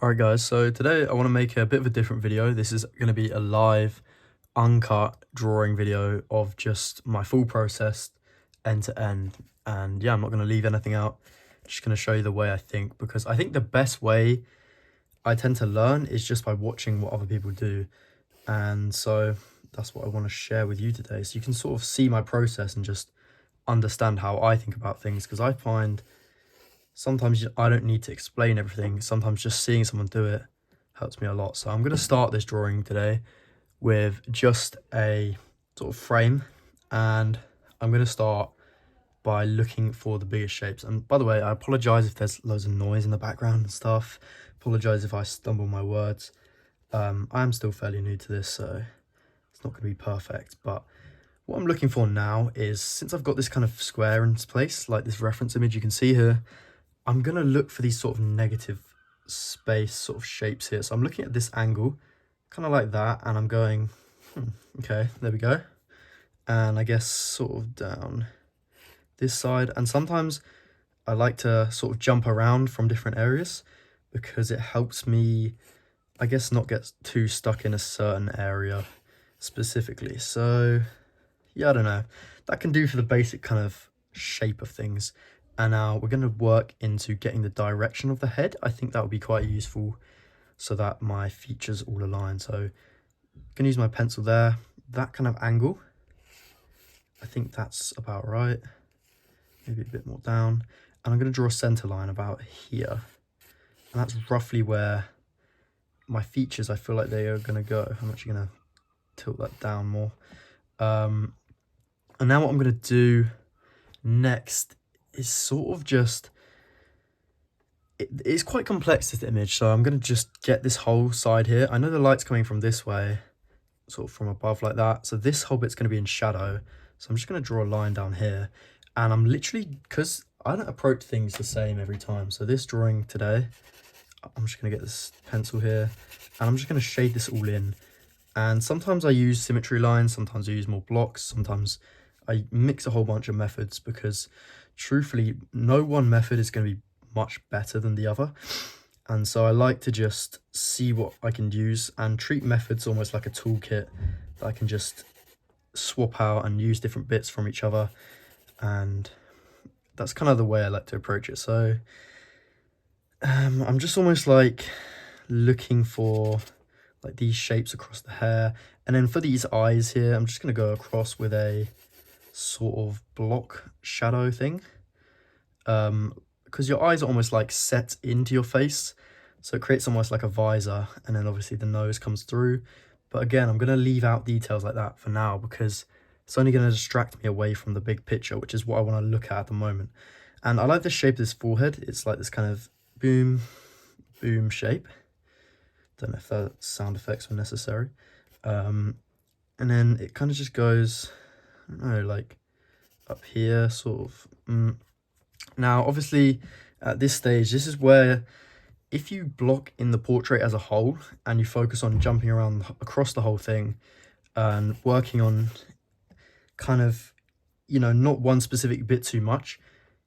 Alright guys, so today I want to make a bit of a different video. This is going to be a live, uncut drawing video of just my full process end to end. And yeah, I'm not going to leave anything out. Just going to show you the way I think, because I think the best way I tend to learn is just by watching what other people do. And so that's what I want to share with you today. So you can sort of see my process and just understand how I think about things, because I find sometimes I don't need to explain everything. Sometimes just seeing someone do it helps me a lot. So I'm going to start this drawing today with just a sort of frame, and I'm going to start by looking for the biggest shapes. And by the way, I apologize if there's loads of noise in the background and stuff. Apologize if I stumble my words. I am still fairly new to this, so it's not going to be perfect. But what I'm looking for now is, since I've got this kind of square in place, like this reference image you can see here, I'm going to look for these sort of negative space sort of shapes here. So I'm looking at this angle, kind of like that, and I'm going, okay, there we go. And I guess sort of down this side. And sometimes I like to sort of jump around from different areas because it helps me, I guess, not get too stuck in a certain area specifically. So yeah, I don't know. That can do for the basic kind of shape of things. And now we're going to work into getting the direction of the head. I think that would be quite useful so that my features all align. So I'm going to use my pencil there, that kind of angle. I think that's about right. Maybe a bit more down. And I'm going to draw a center line about here. And that's roughly where my features, I feel like they are going to go. I'm actually going to tilt that down more. And now what I'm going to do next is sort of just, it's quite complex, this image, so I'm going to just get this whole side here. I know the light's coming from this way, sort of from above like that, so this whole bit's going to be in shadow. So I'm just going to draw a line down here, and I'm literally, because I don't approach things the same every time, so this drawing today, I'm just going to get this pencil here, and I'm just going to shade this all in. And sometimes I use symmetry lines, sometimes I use more blocks, sometimes I mix a whole bunch of methods, because truthfully, no one method is going to be much better than the other. And so I like to just see what I can use and treat methods almost like a toolkit that I can just swap out and use different bits from each other. And that's kind of the way I like to approach it. So I'm just almost like looking for like these shapes across the hair. And then for these eyes here, I'm just going to go across with a sort of block shadow thing, because your eyes are almost like set into your face, so it creates almost like a visor, and then obviously the nose comes through. But again, I'm going to leave out details like that for now, because it's only going to distract me away from the big picture, which is what I want to look at the moment. And I like the shape of this forehead. It's like this kind of boom boom shape. Don't know if the sound effects were necessary. And then it kind of just goes, I don't know, like up here, sort of. Now, obviously, at this stage, this is where if you block in the portrait as a whole and you focus on jumping around across the whole thing and working on kind of, you know, not one specific bit too much,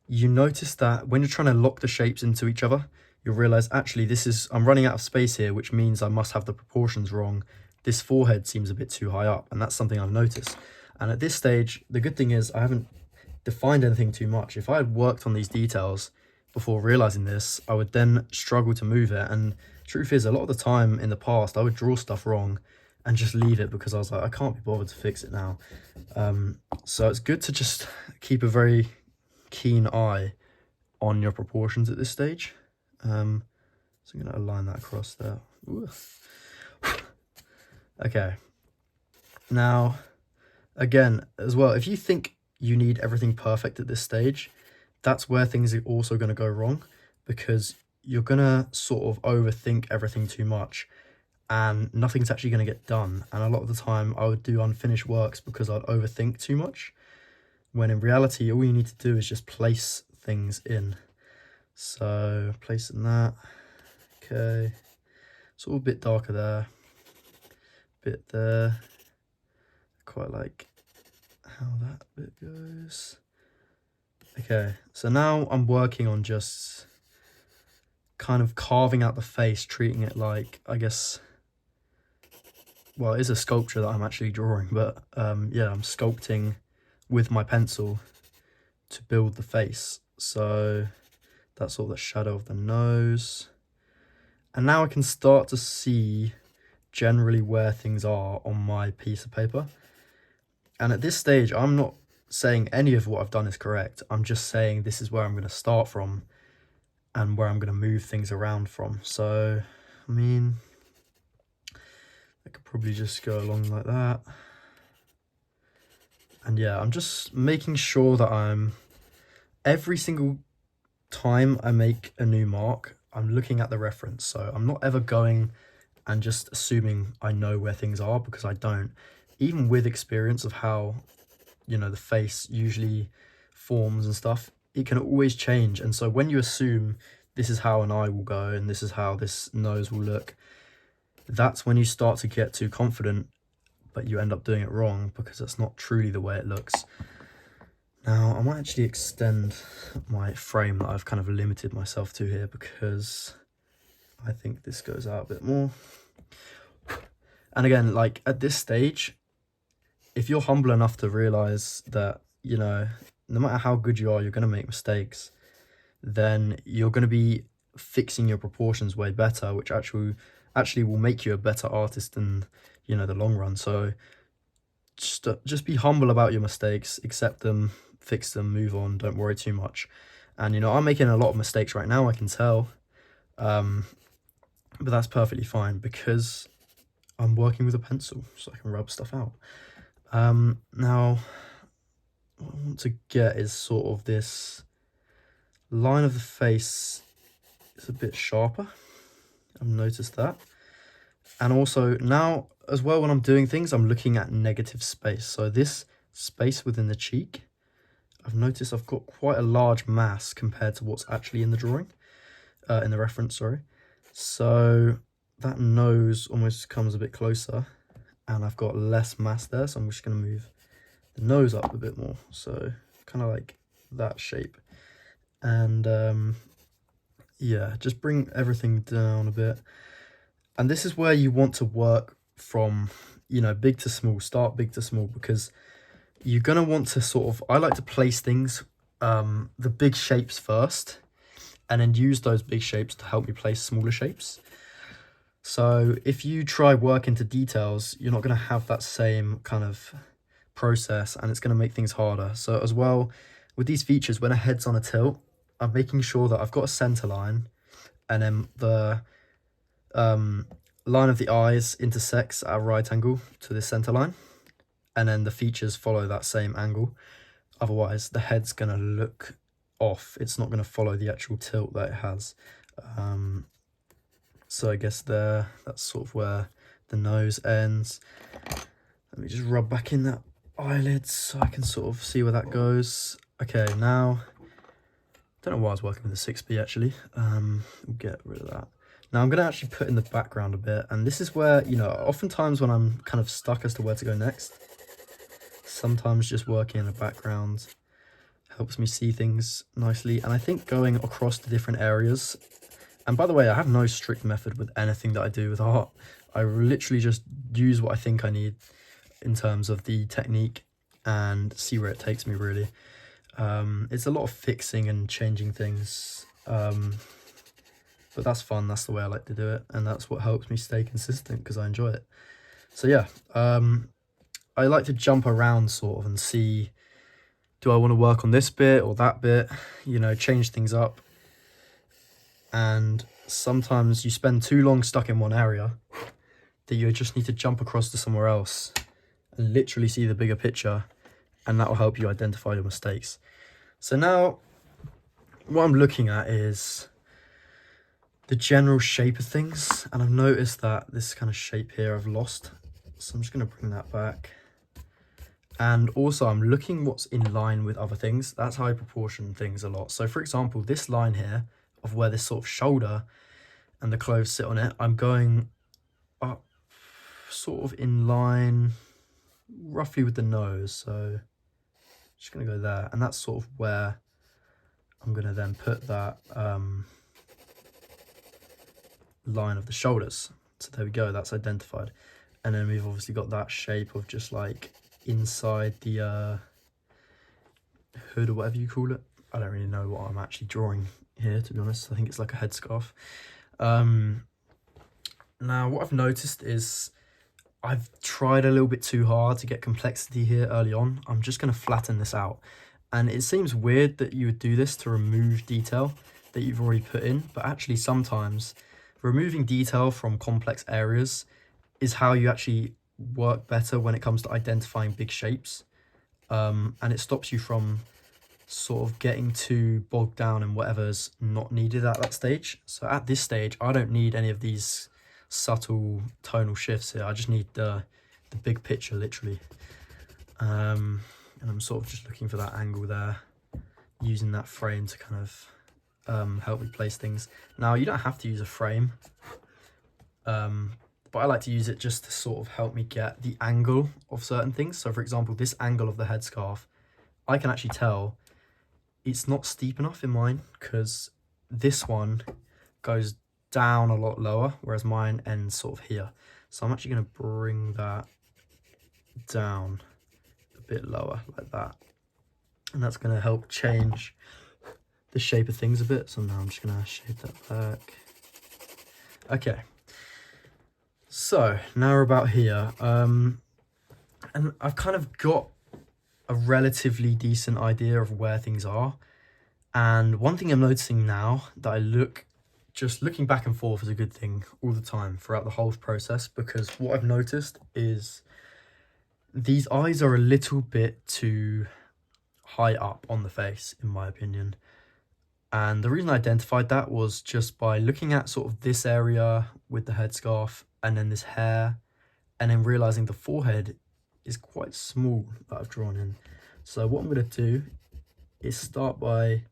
you notice that when you're trying to lock the shapes into each other, you'll realize, actually, I'm running out of space here, which means I must have the proportions wrong. This forehead seems a bit too high up, and that's something I've noticed. And at this stage, the good thing is I haven't defined anything too much. If I had worked on these details before realizing this, I would then struggle to move it. And truth is, a lot of the time in the past, I would draw stuff wrong and just leave it because I was like, I can't be bothered to fix it now. So it's good to just keep a very keen eye on your proportions at this stage. So I'm going to align that across there. Ooh. Okay. Now, again, as well, if you think you need everything perfect at this stage, that's where things are also going to go wrong, because you're going to sort of overthink everything too much and nothing's actually going to get done. And a lot of the time I would do unfinished works because I'd overthink too much, when in reality all you need to do is just place things in. So placing that, okay, it's all a bit darker there, bit there. Quite like how that bit goes. Okay, so now I'm working on just kind of carving out the face, treating it like, I guess, well, it is a sculpture that I'm actually drawing, but yeah, I'm sculpting with my pencil to build the face. So that's all the shadow of the nose. And now I can start to see generally where things are on my piece of paper. And at this stage, I'm not saying any of what I've done is correct. I'm just saying this is where I'm going to start from and where I'm going to move things around from. So, I mean, I could probably just go along like that. And yeah, I'm just making sure that every single time I make a new mark, I'm looking at the reference. So I'm not ever going and just assuming I know where things are, because I don't. Even with experience of how, you know, the face usually forms and stuff, it can always change. And so when you assume this is how an eye will go and this is how this nose will look, that's when you start to get too confident, but you end up doing it wrong because it's not truly the way it looks. Now, I might actually extend my frame that I've kind of limited myself to here, because I think this goes out a bit more. And again, like at this stage, if you're humble enough to realize that, you know, no matter how good you are, you're going to make mistakes, then you're going to be fixing your proportions way better, which actually will make you a better artist in, you know, the long run. So just be humble about your mistakes, accept them, fix them, move on, don't worry too much. And, you know, I'm making a lot of mistakes right now, I can tell, but that's perfectly fine because I'm working with a pencil, so I can rub stuff out. Now, what I want to get is sort of this line of the face is a bit sharper. I've noticed that. And also now as well, when I'm doing things, I'm looking at negative space. So this space within the cheek, I've noticed I've got quite a large mass compared to what's actually in the drawing, in the reference, sorry. So that nose almost comes a bit closer and I've got less mass there. So I'm just going to move the nose up a bit more. So kind of like that shape. And yeah, just bring everything down a bit. And this is where you want to work from, you know, big to small. Start big to small, because you're going to want to sort of, I like to place things, the big shapes first, and then use those big shapes to help me place smaller shapes. So if you try work into details, you're not going to have that same kind of process, and it's going to make things harder. So as well, with these features, when a head's on a tilt, I'm making sure that I've got a center line, and then the line of the eyes intersects at a right angle to this center line, and then the features follow that same angle. Otherwise, the head's going to look off. It's not going to follow the actual tilt that it has. So I guess that's sort of where the nose ends. Let me just rub back in that eyelid so I can sort of see where that goes. Okay, now, don't know why I was working with a 6B actually. We'll get rid of that. Now I'm going to actually put in the background a bit, and this is where, you know, oftentimes when I'm kind of stuck as to where to go next, sometimes just working in the background helps me see things nicely. And I think going across the different areas, and by the way, I have no strict method with anything that I do with art. I literally just use what I think I need in terms of the technique and see where it takes me, really. It's a lot of fixing and changing things, but that's fun. That's the way I like to do it, and that's what helps me stay consistent because I enjoy it. So yeah, I like to jump around sort of and see, do I want to work on this bit or that bit, you know, change things up. And sometimes you spend too long stuck in one area that you just need to jump across to somewhere else and literally see the bigger picture, and that will help you identify your mistakes. So now what I'm looking at is the general shape of things, and I've noticed that this kind of shape here I've lost, so I'm just going to bring that back. And also I'm looking what's in line with other things. That's how I proportion things a lot. So for example, this line here of where this sort of shoulder and the clothes sit on it, I'm going up sort of in line roughly with the nose. So just going to go there, and that's sort of where I'm going to then put that line of the shoulders. So there we go, that's identified. And then we've obviously got that shape of just like inside the hood or whatever you call it. I don't really know what I'm actually drawing here, to be honest. I think it's like a headscarf. Now what I've noticed is I've tried a little bit too hard to get complexity here early on. I'm just going to flatten this out. And it seems weird that you would do this to remove detail that you've already put in, but actually sometimes removing detail from complex areas is how you actually work better when it comes to identifying big shapes. And it stops you from sort of getting too bogged down in whatever's not needed at that stage. So at this stage, I don't need any of these subtle tonal shifts here. I just need the big picture, literally. And I'm sort of just looking for that angle there, using that frame to kind of help me place things. Now, you don't have to use a frame, but I like to use it just to sort of help me get the angle of certain things. So for example, this angle of the headscarf, I can actually tell it's not steep enough in mine because this one goes down a lot lower, whereas mine ends sort of here. So I'm actually going to bring that down a bit lower like that. And that's going to help change the shape of things a bit. So now I'm just going to shape that back. Okay. So now we're about here. And I've kind of got a relatively decent idea of where things are. And one thing I'm noticing now that just looking back and forth is a good thing all the time throughout the whole process, because what I've noticed is these eyes are a little bit too high up on the face, in my opinion. And the reason I identified that was just by looking at sort of this area with the headscarf and then this hair, and then realizing the forehead is quite small that I've drawn in. So what I'm going to do is start by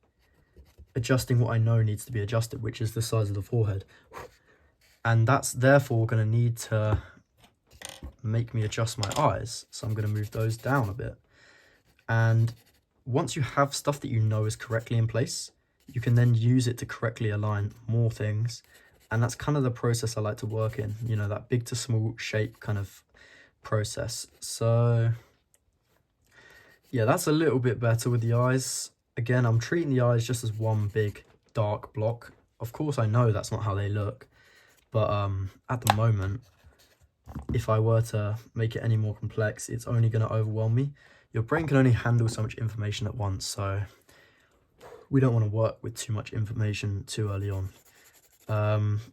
adjusting what I know needs to be adjusted, which is the size of the forehead. And that's therefore going to need to make me adjust my eyes. So I'm going to move those down a bit. And once you have stuff that you know is correctly in place, you can then use it to correctly align more things. And that's kind of the process I like to work in, you know, that big to small shape kind of process. So yeah, that's a little bit better with the eyes. Again, I'm treating the eyes just as one big dark block. Of course, I know that's not how they look, but at the moment, if I were to make it any more complex, it's only going to overwhelm me. Your brain can only handle so much information at once, so we don't want to work with too much information too early on.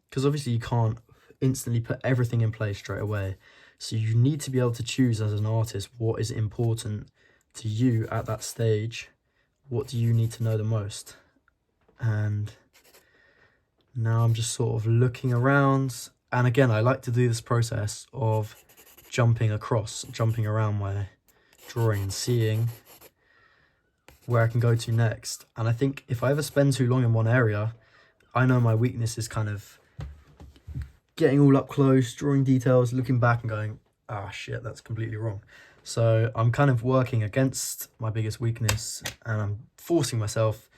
Because obviously you can't instantly put everything in place straight away. So you need to be able to choose as an artist what is important to you at that stage. What do you need to know the most? And now I'm just sort of looking around. And again, I like to do this process of jumping around my drawing and seeing where I can go to next. And I think if I ever spend too long in one area, I know my weakness is kind of getting all up close, drawing details, looking back and going, ah, shit, that's completely wrong. So I'm kind of working against my biggest weakness, and I'm forcing myself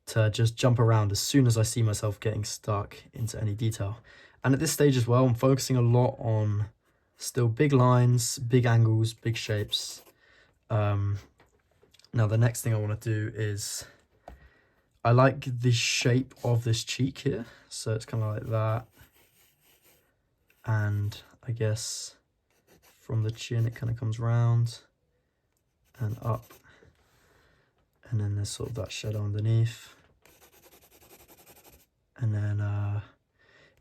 to just jump around as soon as I see myself getting stuck into any detail. And at this stage as well, I'm focusing a lot on still big lines, big angles, big shapes. Now the next thing I want to do is, I like the shape of this cheek here. So it's kind of like that. And I guess from the chin, it kind of comes round and up. And then there's sort of that shadow underneath. And then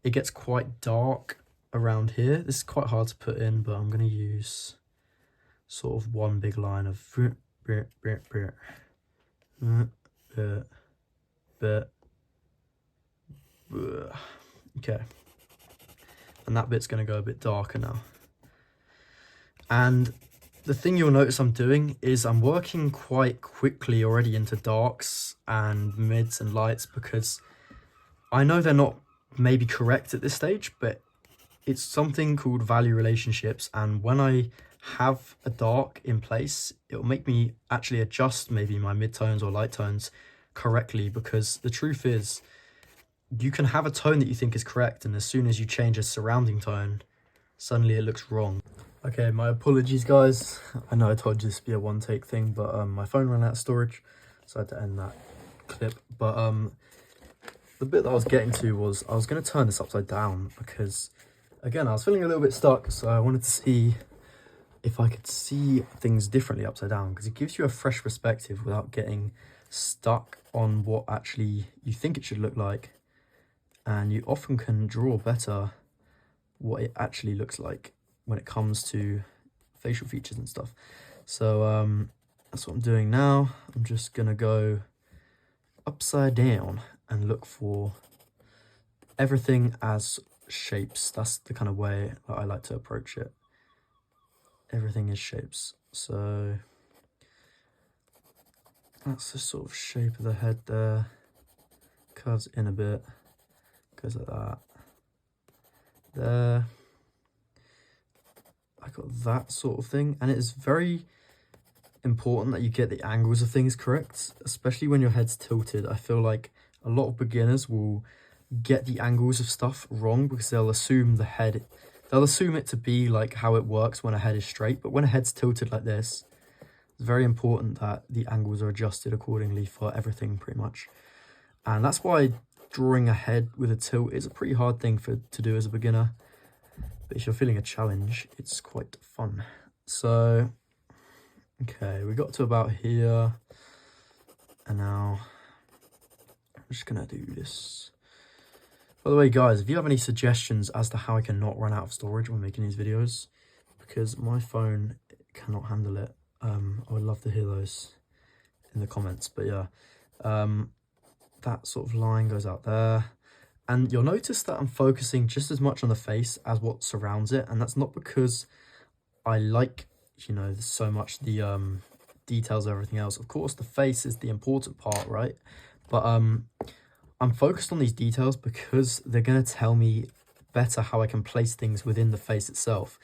it gets quite dark around here. This is quite hard to put in, but I'm going to use sort of one big line of okay. And that bit's going to go a bit darker now. And the thing you'll notice I'm doing is I'm working quite quickly already into darks and mids and lights, because I know they're not maybe correct at this stage, but it's something called value relationships. And when I have a dark in place, it'll make me actually adjust maybe my midtones or light tones correctly, because the truth is, you can have a tone that you think is correct, and as soon as you change a surrounding tone, suddenly it looks wrong. Okay, my apologies guys. I know I told you this would be a one take thing, but my phone ran out of storage, so I had to end that clip. But the bit that I was getting to was I was going to turn this upside down because, again, I was feeling a little bit stuck, so I wanted to see if I could see things differently upside down, because it gives you a fresh perspective without getting stuck on what actually you think it should look like, and you often can draw better what it actually looks like when it comes to facial features and stuff. So that's what I'm doing now. I'm just gonna go upside down and look for everything as shapes. That's the kind of way that I like to approach it. Everything is shapes. So that's the sort of shape of the head there. Curves in a bit, goes like that. There, I got that sort of thing, and it is very important that you get the angles of things correct, especially when your head's tilted. I feel like a lot of beginners will get the angles of stuff wrong because they'll assume it to be like how it works when a head is straight, but when a head's tilted like this, it's very important that the angles are adjusted accordingly for everything pretty much. And that's why drawing a head with a tilt is a pretty hard thing to do as a beginner, but if you're feeling a challenge, it's quite fun. So okay, we got to about here, and now I'm just gonna do this. By the way guys, if you have any suggestions as to how I can not run out of storage when making these videos, because my phone cannot handle it, I would love to hear those in the comments. But yeah, that sort of line goes out there, and you'll notice that I'm focusing just as much on the face as what surrounds it, and that's not because I like, you know, so much the details of everything else. Of course the face is the important part, right? But I'm focused on these details because they're going to tell me better how I can place things within the face itself.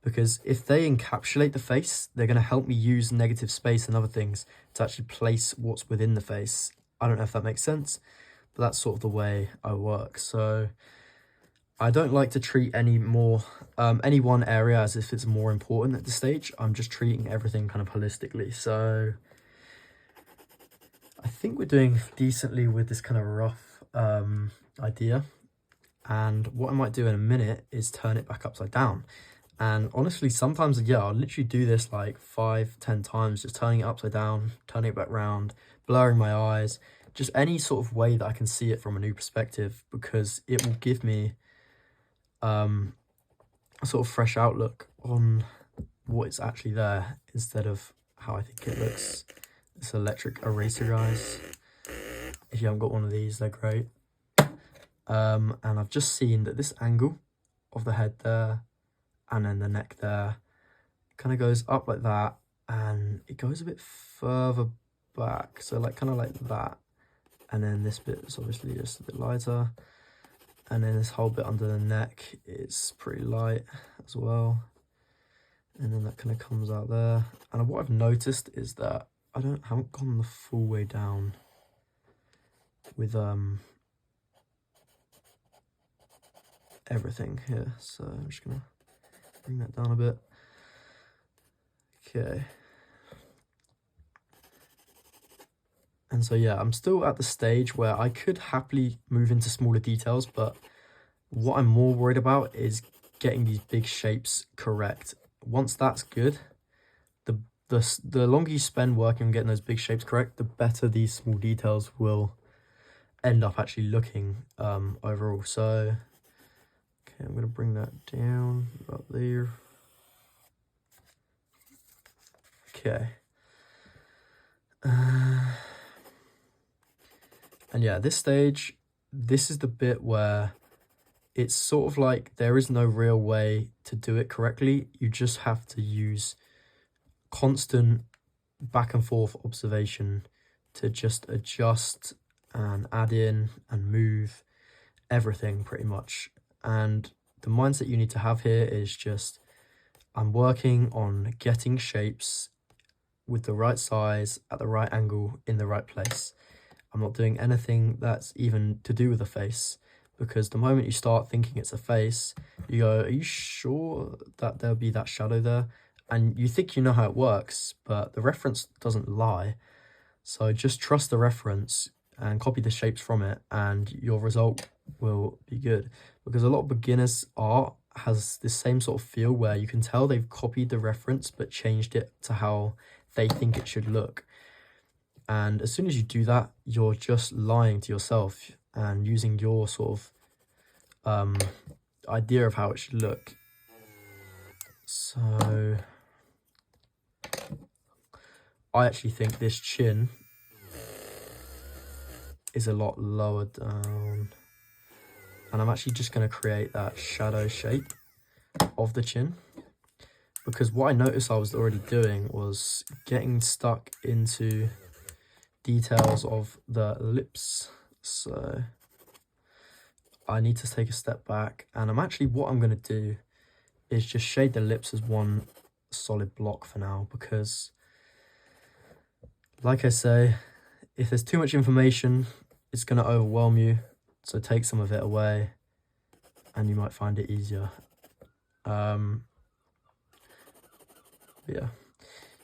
Because if they encapsulate the face, they're going to help me use negative space and other things to actually place what's within the face. I don't know if that makes sense, but that's sort of the way I work. So I don't like to treat any one area as if it's more important at this stage. I'm just treating everything kind of holistically. So I think we're doing decently with this kind of rough idea. And what I might do in a minute is turn it back upside down. And honestly, sometimes, yeah, I'll literally do this like 5-10 times, just turning it upside down, turning it back round, blurring my eyes, just any sort of way that I can see it from a new perspective, because it will give me a sort of fresh outlook on what is actually there instead of how I think it looks. This electric eraser, guys, if you haven't got one of these, they're great. And I've just seen that this angle of the head there and then the neck there kind of goes up like that, and it goes a bit further back, so like kind of like that, and then this bit is obviously just a bit lighter, and then this whole bit under the neck is pretty light as well, and then that kind of comes out there. And what I've noticed is that I haven't gone the full way down with everything here, so I'm just gonna bring that down a bit. Okay, and so yeah, I'm still at the stage where I could happily move into smaller details, but what I'm more worried about is getting these big shapes correct. Once that's good, the longer you spend working on getting those big shapes correct, the better these small details will end up actually looking overall. So okay, I'm gonna bring that down about there. Okay, and yeah, this stage, this is the bit where it's sort of like there is no real way to do it correctly. You just have to use constant back and forth observation to just adjust and add in and move everything pretty much. And the mindset you need to have here is just, I'm working on getting shapes with the right size, at the right angle, in the right place. I'm not doing anything that's even to do with the face, because the moment you start thinking it's a face, you go, are you sure that there'll be that shadow there? And you think you know how it works, but the reference doesn't lie. So just trust the reference and copy the shapes from it, and your result will be good. Because a lot of beginners art has this same sort of feel where you can tell they've copied the reference but changed it to how they think it should look. And as soon as you do that, you're just lying to yourself and using your sort of idea of how it should look. So I actually think this chin is a lot lower down, and I'm actually just going to create that shadow shape of the chin, because what I noticed I was already doing was getting stuck into details of the lips. So I need to take a step back, and what I'm going to do is just shade the lips as one solid block for now, because like I say, if there's too much information, it's going to overwhelm you. So take some of it away and you might find it easier. Yeah,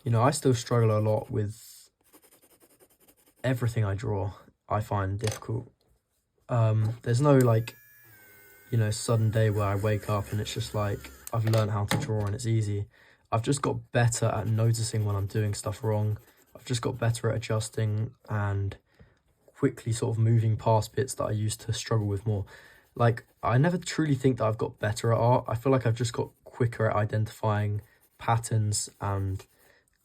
you know, I still struggle a lot with everything I draw. I find difficult. There's no like, you know, sudden day where I wake up and it's just like I've learned how to draw and it's easy. I've just got better at noticing when I'm doing stuff wrong. I've just got better at adjusting and quickly sort of moving past bits that I used to struggle with more. Like, I never truly think that I've got better at art. I feel like I've just got quicker at identifying patterns and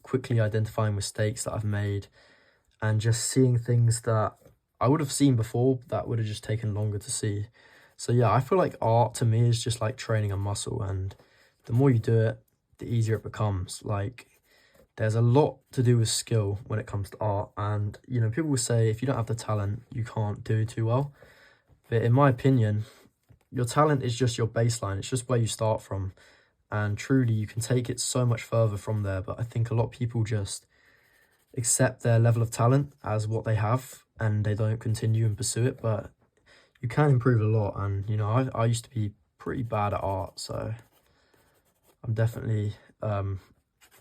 quickly identifying mistakes that I've made, and just seeing things that I would have seen before that would have just taken longer to see. So yeah, I feel like art to me is just like training a muscle, and the more you do it, the easier it becomes. Like, there's a lot to do with skill when it comes to art, and you know, people will say if you don't have the talent, you can't do too well. But in my opinion, your talent is just your baseline. It's just where you start from, and truly you can take it so much further from there. But I think a lot of people just accept their level of talent as what they have and they don't continue and pursue it. But you can improve a lot, and you know, I used to be pretty bad at art, so I'm definitely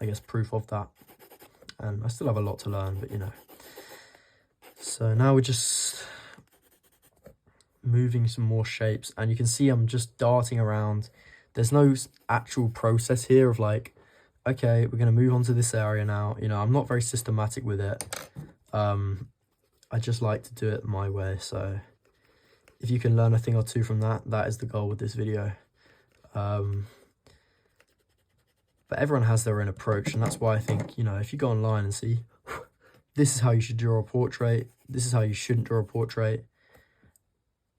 I guess proof of that, and I still have a lot to learn, but you know. So now we're just moving some more shapes, and you can see I'm just darting around. There's no actual process here of like, okay, we're going to move on to this area now. You know, I'm not very systematic with it. I just like to do it my way. So if you can learn a thing or two from that, that is the goal with this video. But everyone has their own approach, and that's why I think, you know, if you go online and see, this is how you should draw a portrait, this is how you shouldn't draw a portrait,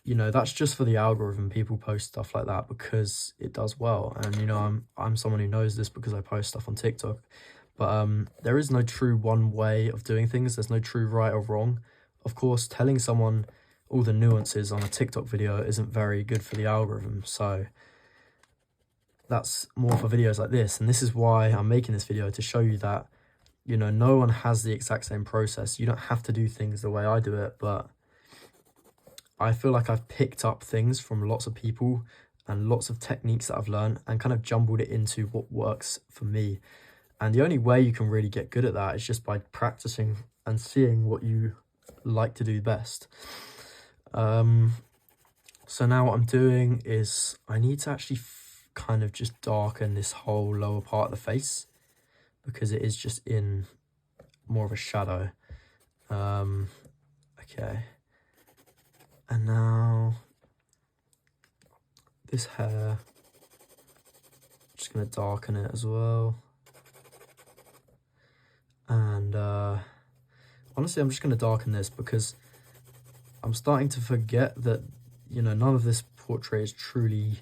you know, that's just for the algorithm. People post stuff like that because it does well. And, you know, I'm someone who knows this because I post stuff on TikTok. But there is no true one way of doing things. There's no true right or wrong. Of course, telling someone all the nuances on a TikTok video isn't very good for the algorithm. So that's more for videos like this. And this is why I'm making this video, to show you that, you know, no one has the exact same process. You don't have to do things the way I do it, but I feel like I've picked up things from lots of people and lots of techniques that I've learned and kind of jumbled it into what works for me. And the only way you can really get good at that is just by practicing and seeing what you like to do best. So now what I'm doing is I need to actually kind of just darken this whole lower part of the face, because it is just in more of a shadow. Okay. And now this hair, I'm just going to darken it as well. And honestly, I'm just going to darken this because I'm starting to forget that, you know, none of this portrait is truly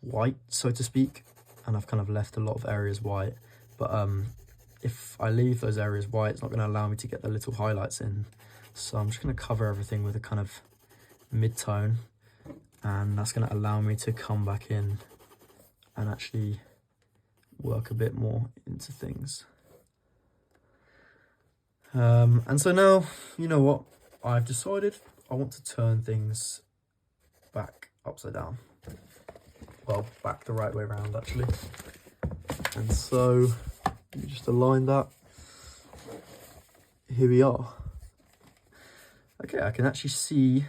white, so to speak. And I've kind of left a lot of areas white. But if I leave those areas white, it's not going to allow me to get the little highlights in. So I'm just going to cover everything with a kind of mid-tone, and that's going to allow me to come back in and actually work a bit more into things. And so now, you know what, I've decided I want to turn things back upside down. Well, back the right way around actually. And so, let me just align that. Here we are. Okay, I can actually see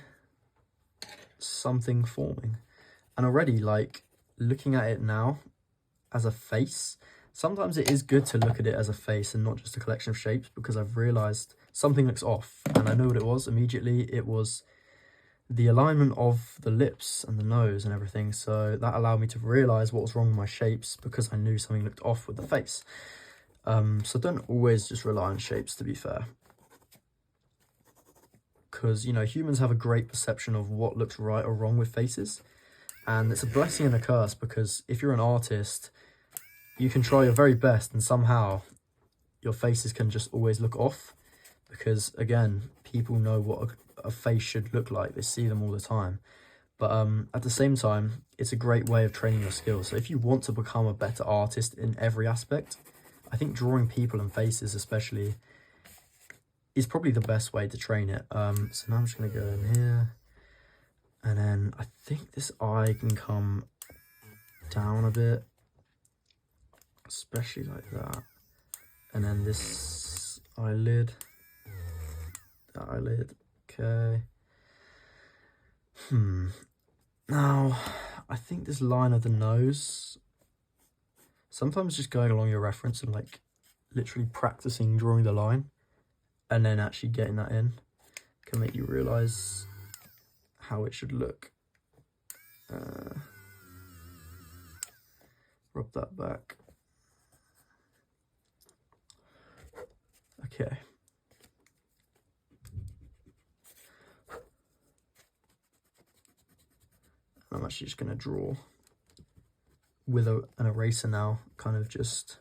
something forming. And already, like, looking at it now as a face, sometimes it is good to look at it as a face and not just a collection of shapes, because I've realized something looks off. And I know what it was immediately. It was the alignment of the lips and the nose and everything. So that allowed me to realize what was wrong with my shapes, because I knew something looked off with the face. So don't always just rely on shapes, to be fair. Because, you know, humans have a great perception of what looks right or wrong with faces. And it's a blessing and a curse, because if you're an artist, you can try your very best and somehow your faces can just always look off. Because, again, people know what a face should look like. They see them all the time. But at the same time, it's a great way of training your skills. So if you want to become a better artist in every aspect, I think drawing people and faces especially is probably the best way to train it. So now I'm just going to go in here. And then I think this eye can come down a bit, especially like that. And then this eyelid, that eyelid, okay. Now, I think this line of the nose, sometimes just going along your reference and like literally practicing drawing the line and then actually getting that in can make you realize how it should look. Rub that back. Okay. I'm actually just going to draw with an eraser now, kind of just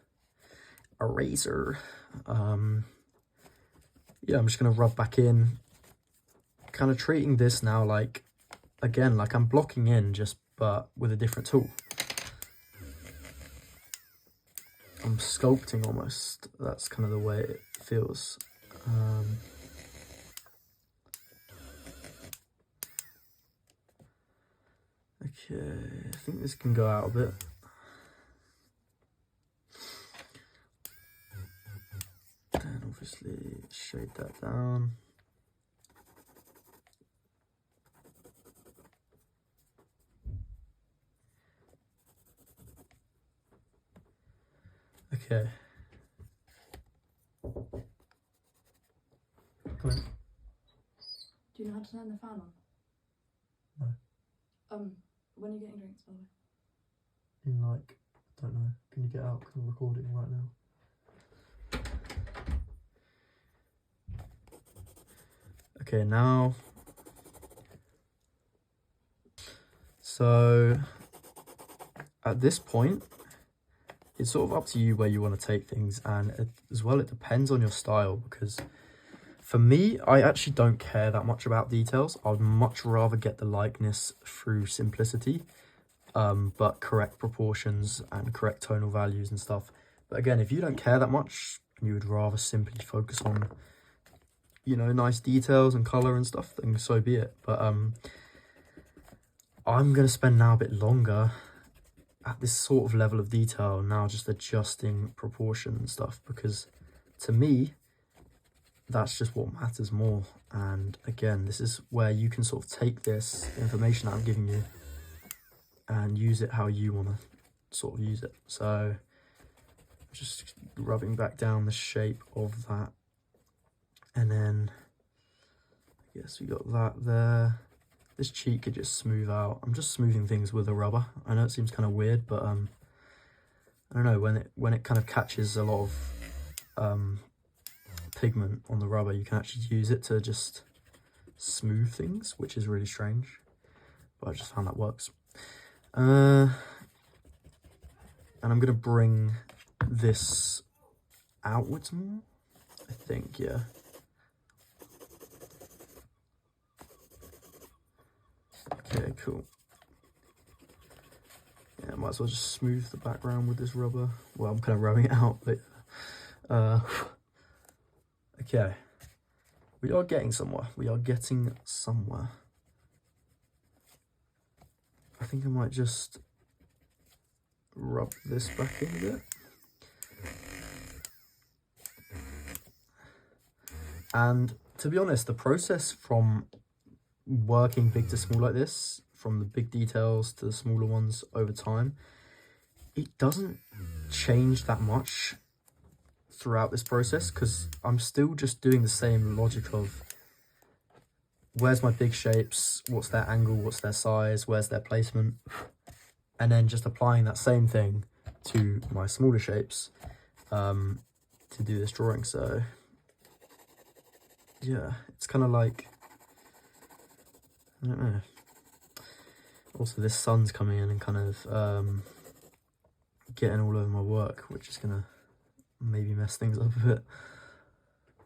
eraser. Yeah, I'm just going to rub back in, kind of treating this now like, again, like I'm blocking in just, but with a different tool. I'm sculpting almost. That's kind of the way it feels. Okay, I think this can go out a bit. And obviously shade that down. Okay. Come in. Do you know how to turn the fan on? No. When are you getting drinks, by the way? In like, I don't know. Can you get out? Because I'm recording right now. Okay, now. So, at this point, it's sort of up to you where you want to take things, and as well, it depends on your style, because for me, I actually don't care that much about details. I'd much rather get the likeness through simplicity, but correct proportions and correct tonal values and stuff. But again, if you don't care that much, and you would rather simply focus on, you know, nice details and color and stuff, then so be it. But I'm going to spend now a bit longer at this sort of level of detail now, just adjusting proportion and stuff, because to me, that's just what matters more. And again, this is where you can sort of take this information that I'm giving you and use it how you want to sort of use it. So just rubbing back down the shape of that, and then I guess we got that there. This cheek could just smooth out. I'm just smoothing things with a rubber. I know it seems kind of weird, but I don't know, when it kind of catches a lot of pigment on the rubber, you can actually use it to just smooth things, which is really strange, but I just found that works. And I'm gonna bring this outwards more, I think. Yeah. Okay, cool. Yeah, I might as well just smooth the background with this rubber. Well, I'm kind of rubbing it out, but okay. We are getting somewhere. We are getting somewhere. I think I might just rub this back in a bit. And to be honest, the process from working big to small like this, from the big details to the smaller ones over time, it doesn't change that much throughout this process, because I'm still just doing the same logic of where's my big shapes, what's their angle, what's their size, where's their placement, and then just applying that same thing to my smaller shapes to do this drawing. So yeah, it's kind of like, I don't know. Also, this sun's coming in and kind of getting all over my work, which is gonna maybe mess things up a bit.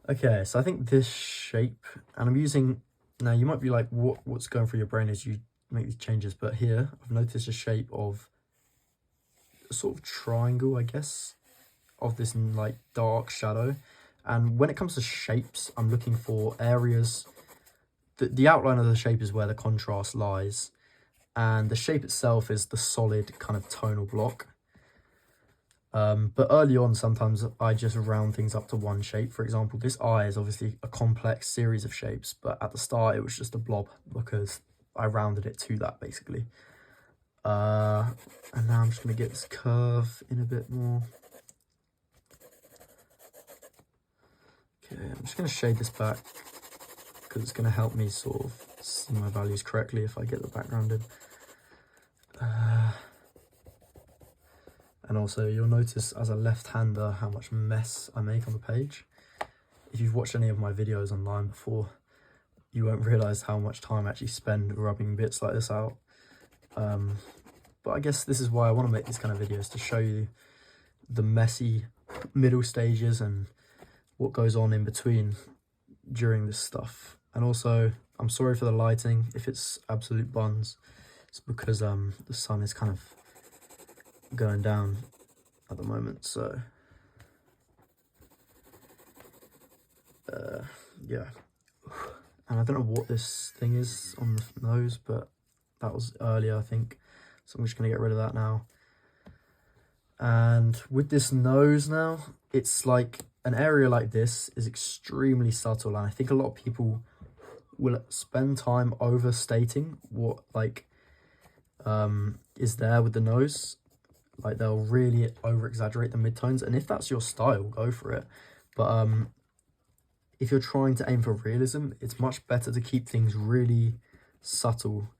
Okay, so I think this shape, and I'm using, now you might be like, what's going through your brain as you make these changes, but here I've noticed a shape of a sort of triangle, I guess, of this like dark shadow. And when it comes to shapes, I'm looking for areas, the outline of the shape is where the contrast lies, and the shape itself is the solid kind of tonal block. But early on, sometimes I just round things up to one shape. For example, this eye is obviously a complex series of shapes, but at the start it was just a blob because I rounded it to that, basically. And now I'm just going to get this curve in a bit more. Okay, I'm just going to shade this back because it's going to help me sort of see my values correctly if I get the background in. And also, you'll notice as a left-hander how much mess I make on the page. If you've watched any of my videos online before, you won't realise how much time I actually spend rubbing bits like this out. But I guess this is why I want to make these kind of videos, to show you the messy middle stages and what goes on in between during this stuff. And also, I'm sorry for the lighting if it's absolute buns. It's because the sun is kind of going down at the moment, so yeah. And I don't know what this thing is on the nose, but that was earlier, I think, so I'm just going to get rid of that now. And with this nose now, it's like an area like this is extremely subtle, and I think a lot of people will spend time overstating what like is there with the nose. Like, they'll really over exaggerate the midtones, and if that's your style, go for it. But if you're trying to aim for realism, it's much better to keep things really subtle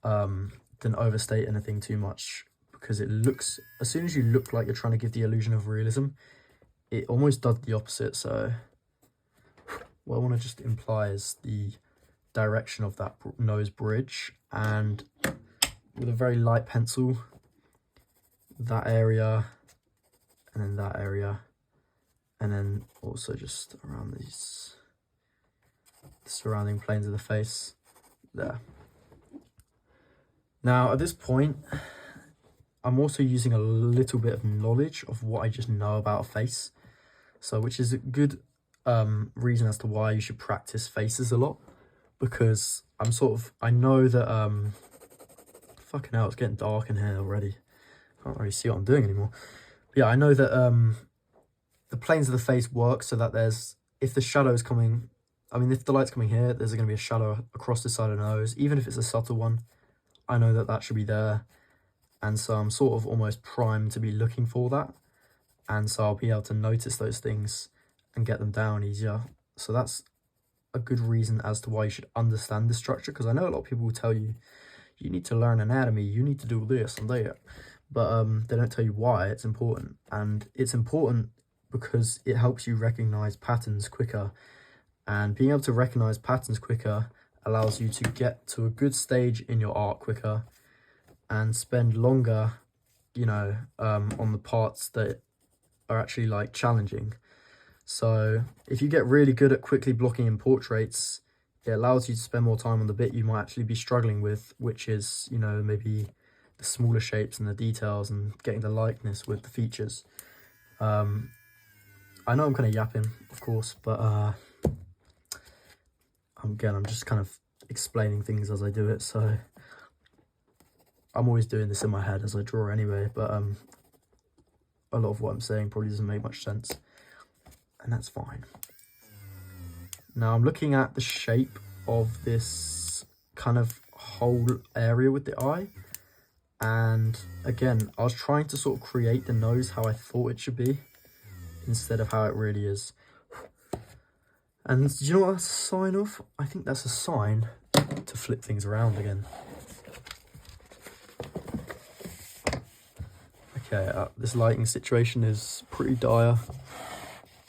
than overstate anything too much, because it looks, as soon as you look like you're trying to give the illusion of realism, it almost does the opposite. So what I want to just imply is the direction of that nose bridge, and with a very light pencil, that area, and then that area, and then also just around these surrounding planes of the face there. Now at this point, I'm also using a little bit of knowledge of what I just know about a face, so which is a good reason as to why you should practice faces a lot, because I know that fucking hell, it's getting dark in here already. Can't really see what I'm doing anymore. But yeah, I know that the planes of the face work so that there's, if the shadow is coming, I mean, if the light's coming here, there's going to be a shadow across the side of the nose. Even if it's a subtle one, I know that that should be there. And so I'm sort of almost primed to be looking for that. And so I'll be able to notice those things and get them down easier. So that's a good reason as to why you should understand the structure, because I know a lot of people will tell you, you need to learn anatomy, you need to do this and that. But they don't tell you why it's important. And it's important because it helps you recognize patterns quicker. And being able to recognize patterns quicker allows you to get to a good stage in your art quicker and spend longer, you know, on the parts that are actually like challenging. So if you get really good at quickly blocking in portraits, it allows you to spend more time on the bit you might actually be struggling with, which is, you know, maybe the smaller shapes and the details and getting the likeness with the features. I know I'm kind of yapping, of course, but Again, I'm just kind of explaining things as I do it, so I'm always doing this in my head as I draw anyway, but a lot of what I'm saying probably doesn't make much sense, and that's fine. Now I'm looking at the shape of this kind of whole area with the eye, and again, I was trying to sort of create the nose how I thought it should be instead of how it really is. And do you know what that's a sign of? I think that's a sign to flip things around again. Okay, this lighting situation is pretty dire.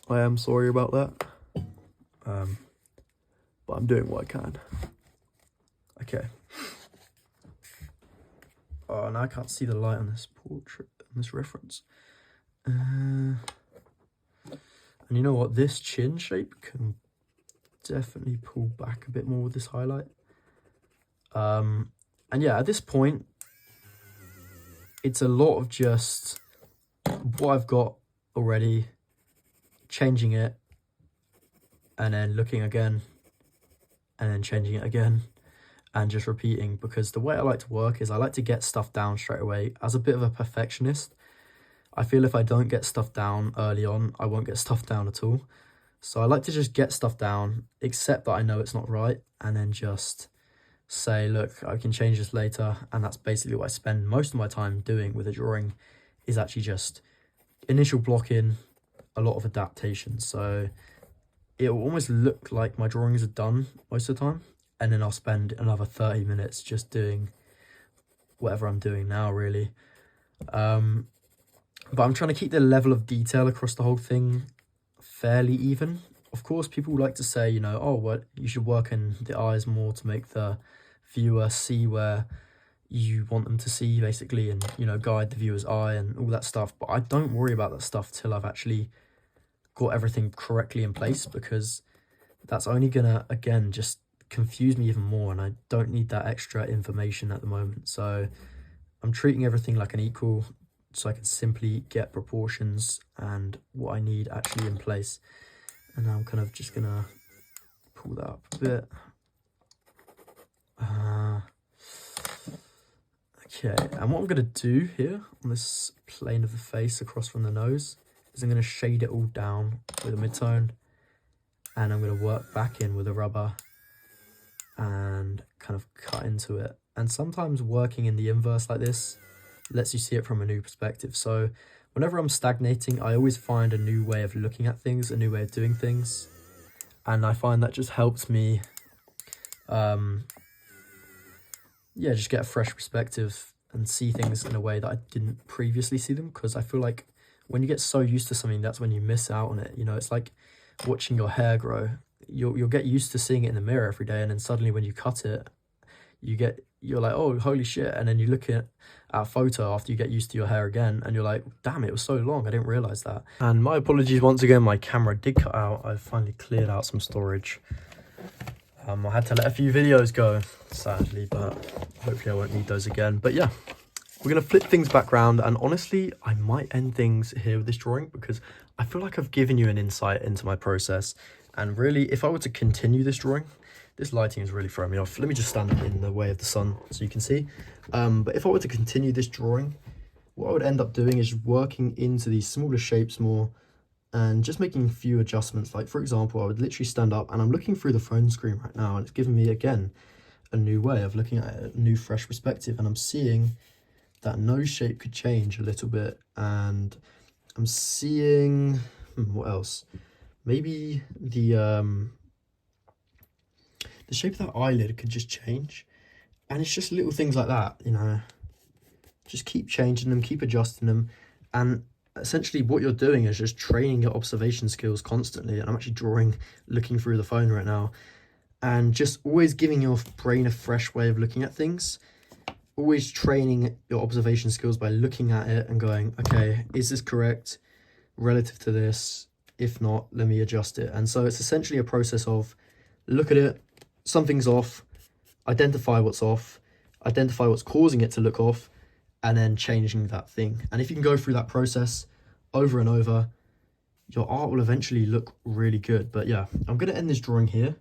I am sorry about that. But I'm doing what I can. Okay. Oh, now I can't see the light on this portrait, on this reference. And you know what? This chin shape can definitely pull back a bit more with this highlight. And yeah, at this point, it's a lot of just what I've got already, changing it, and then looking again, and then changing it again, and just repeating, because the way I like to work is I like to get stuff down straight away. As a bit of a perfectionist, I feel if I don't get stuff down early on, I won't get stuff down at all. So I like to just get stuff down, accept that I know it's not right, and then just say, look, I can change this later. And that's basically what I spend most of my time doing with a drawing, is actually just initial blocking, a lot of adaptation. So it will almost look like my drawings are done most of the time, and then I'll spend another 30 minutes just doing whatever I'm doing now, really. But I'm trying to keep the level of detail across the whole thing fairly even. Of course, people like to say, you know, oh, what, you should work in the eyes more to make the viewer see where you want them to see, basically, and, you know, guide the viewer's eye and all that stuff. But I don't worry about that stuff till I've actually got everything correctly in place, because that's only gonna, again, just confuse me even more, and I don't need that extra information at the moment. So I'm treating everything like an equal, so I can simply get proportions and what I need actually in place. And now I'm kind of just gonna pull that up a bit. Okay, and what I'm gonna do here on this plane of the face across from the nose is I'm gonna shade it all down with a midtone, and I'm gonna work back in with a rubber and kind of cut into it. And sometimes working in the inverse like this lets you see it from a new perspective. So whenever I'm stagnating, I always find a new way of looking at things, a new way of doing things. And I find that just helps me, yeah, just get a fresh perspective and see things in a way that I didn't previously see them. Because I feel like when you get so used to something, that's when you miss out on it. You know, it's like watching your hair grow. You'll get used to seeing it in the mirror every day, and then suddenly when you cut it, you're like, oh, holy shit. And then you look at a photo after you get used to your hair again, and you're like, damn, it was so long, I didn't realize that. And my apologies once again, my camera did cut out. I finally cleared out some storage. I had to let a few videos go, sadly, but hopefully I won't need those again. But yeah, we're gonna flip things back around, and honestly, I might end things here with this drawing, because I feel like I've given you an insight into my process. And really, if I were to continue this drawing, this lighting is really throwing me off. Let me just stand in the way of the sun so you can see. But if I were to continue this drawing, what I would end up doing is working into these smaller shapes more and just making a few adjustments. Like, for example, I would literally stand up, and I'm looking through the phone screen right now, and it's giving me, again, a new way of looking at it, a new fresh perspective. And I'm seeing that nose shape could change a little bit, and I'm seeing, what else? Maybe the shape of that eyelid could just change. And it's just little things like that, you know. Just keep changing them, keep adjusting them. And essentially what you're doing is just training your observation skills constantly. And I'm actually drawing, looking through the phone right now. And just always giving your brain a fresh way of looking at things. Always training your observation skills by looking at it and going, okay, is this correct relative to this? If not, let me adjust it. And so it's essentially a process of look at it, something's off, identify what's off, identify what's causing it to look off, and then changing that thing. And if you can go through that process over and over, your art will eventually look really good. But yeah, I'm going to end this drawing here.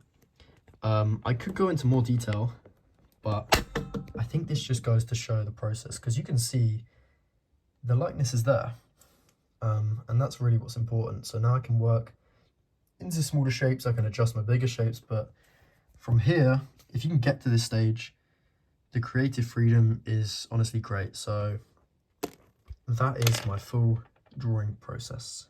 I could go into more detail, but I think this just goes to show the process, because you can see the likeness is there, and that's really what's important. So now I can work into smaller shapes, I can adjust my bigger shapes, but from here, if you can get to this stage, the creative freedom is honestly great. So that is my full drawing process.